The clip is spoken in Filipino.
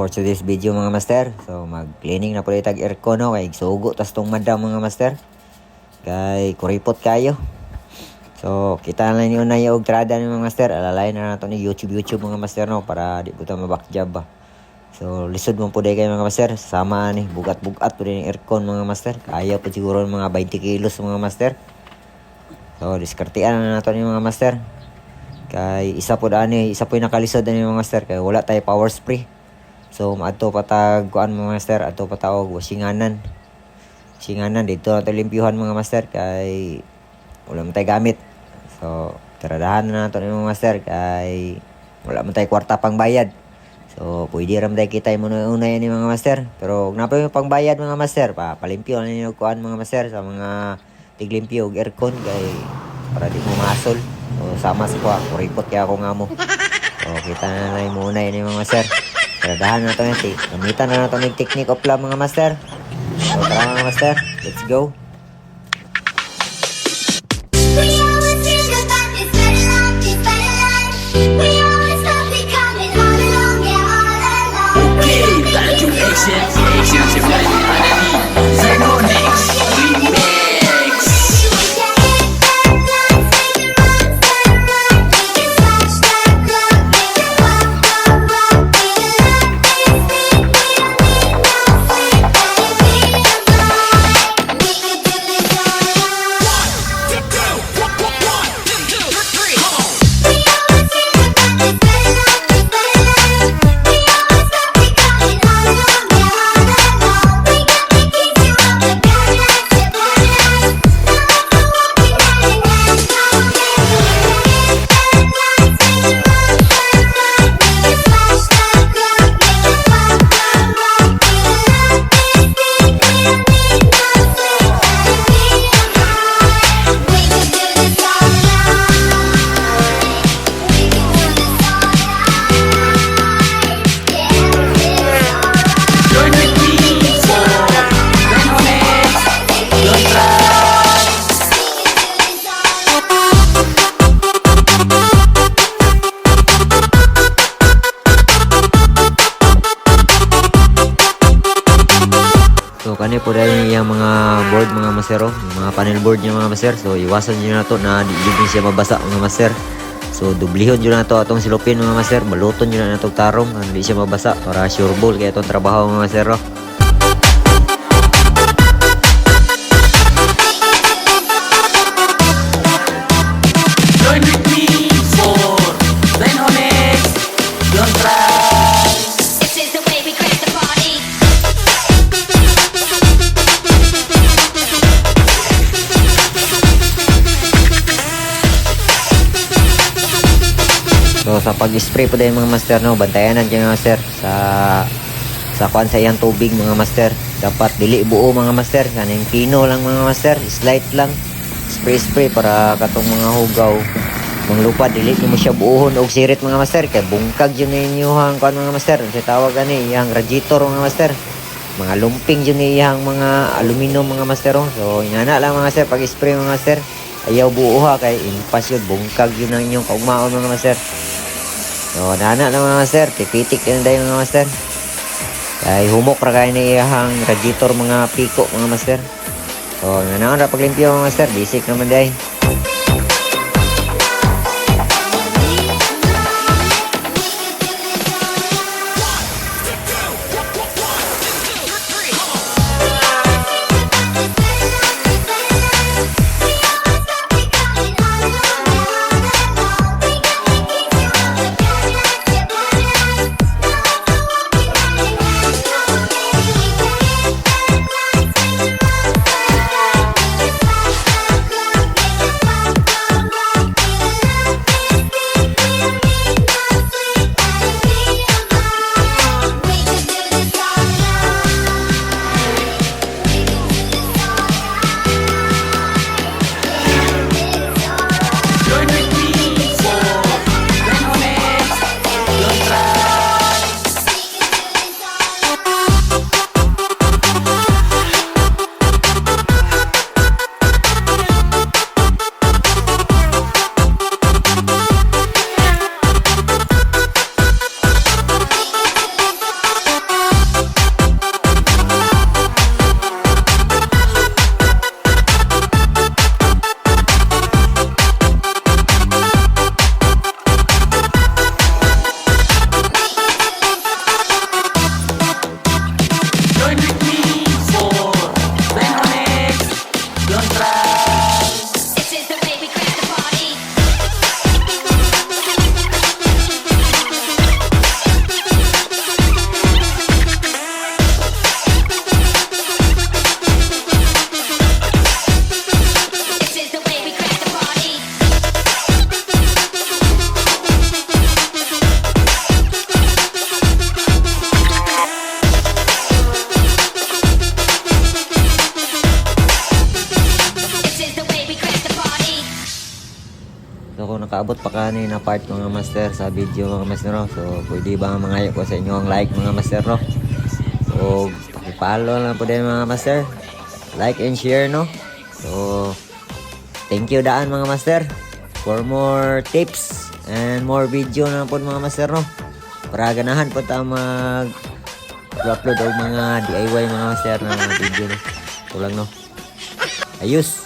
for today's video mga master. So mag-cleaning na po itag aircon no kay sugo tas tong madam mga master. Kay kuripot kayo. So kita na lang yun na yung trada ni mga master. Alalay na nato ni YouTube mga master no para di po ta mabakjab ba. So lisod mo po day kayo mga master. Sama ni bugat-bugat po din yung aircon mga master. Kaya po siguro mga 20 kilos mga master. So diskartean na nato ni mga master. Kay isa po yung nakalisod ani mga master kay wala tay power spray. So maadto patag kuan mga master, adto patawag wasinganan. Singanan dito nato limpyuhan mga master kay wala man tay gamit. So tiradahan na nato ni mga master kay wala man tay kwarta pang bayad. So pwede ram tay kita mo una ni mga master. Pero ug napay pangbayad mga master pa palimpyo na ninyo kuan mga master sa mga tiglimpyo og aircon kay para di mo masol. So sama sa kuha, kuripot kaya ako nga mo. So kita na lang muna yun yung mga master. Tradahan na ito natin. Gamitan na ito ng technique of love mga master. So tara mga master, let's go. So kani po dahil yung mga board mga master, mga panel board niya mga master. So iwasan niyo na to na di siya mabasa mga master. So dublihon niyo na to atong silupin mga master. Baluton niyo na itong tarong hindi siya mabasa para sure ball kaya itong trabaho mga master. Join with me for Renonex, don't try. This is the way we crack the party. So sa pag-spray po dahil mga master no, bantayan nandiyan mga master sa kuan sa iyang tubig mga master. Dapat dili buo mga master, kaning pino lang mga master, slight lang. Spray para katong mga hugaw manglupad dili mo siya buuhon og sirit mga master kay bungkag yun ninyuhang kuan mga master. Sa tawag ani iyang radiator mga master. Mga lumping yun iyang mga aluminum mga master. So inana lang mga master pag spray mga master. Ayaw buuha kay impas yun bungkag yun ang inyong kaugmaon mga master. So nana lang mga master, tipitik yun dahil mga master. Kay humok ra kay ni iyang radiator mga piko mga master. So nanaon ra paglimpyo mga master, basic naman dahil. ako nakaabot pa kanina part mga master sa video mga master no. So pwede ba mangayo ko sa inyo ang like mga master no. So paki-follow lang po din mga master. Like and share no. So thank you daan mga master for more tips and more video na po mga master no. Para ganahan po ta upload og mga DIY mga master na mga video no. Ito lang no. Ayos.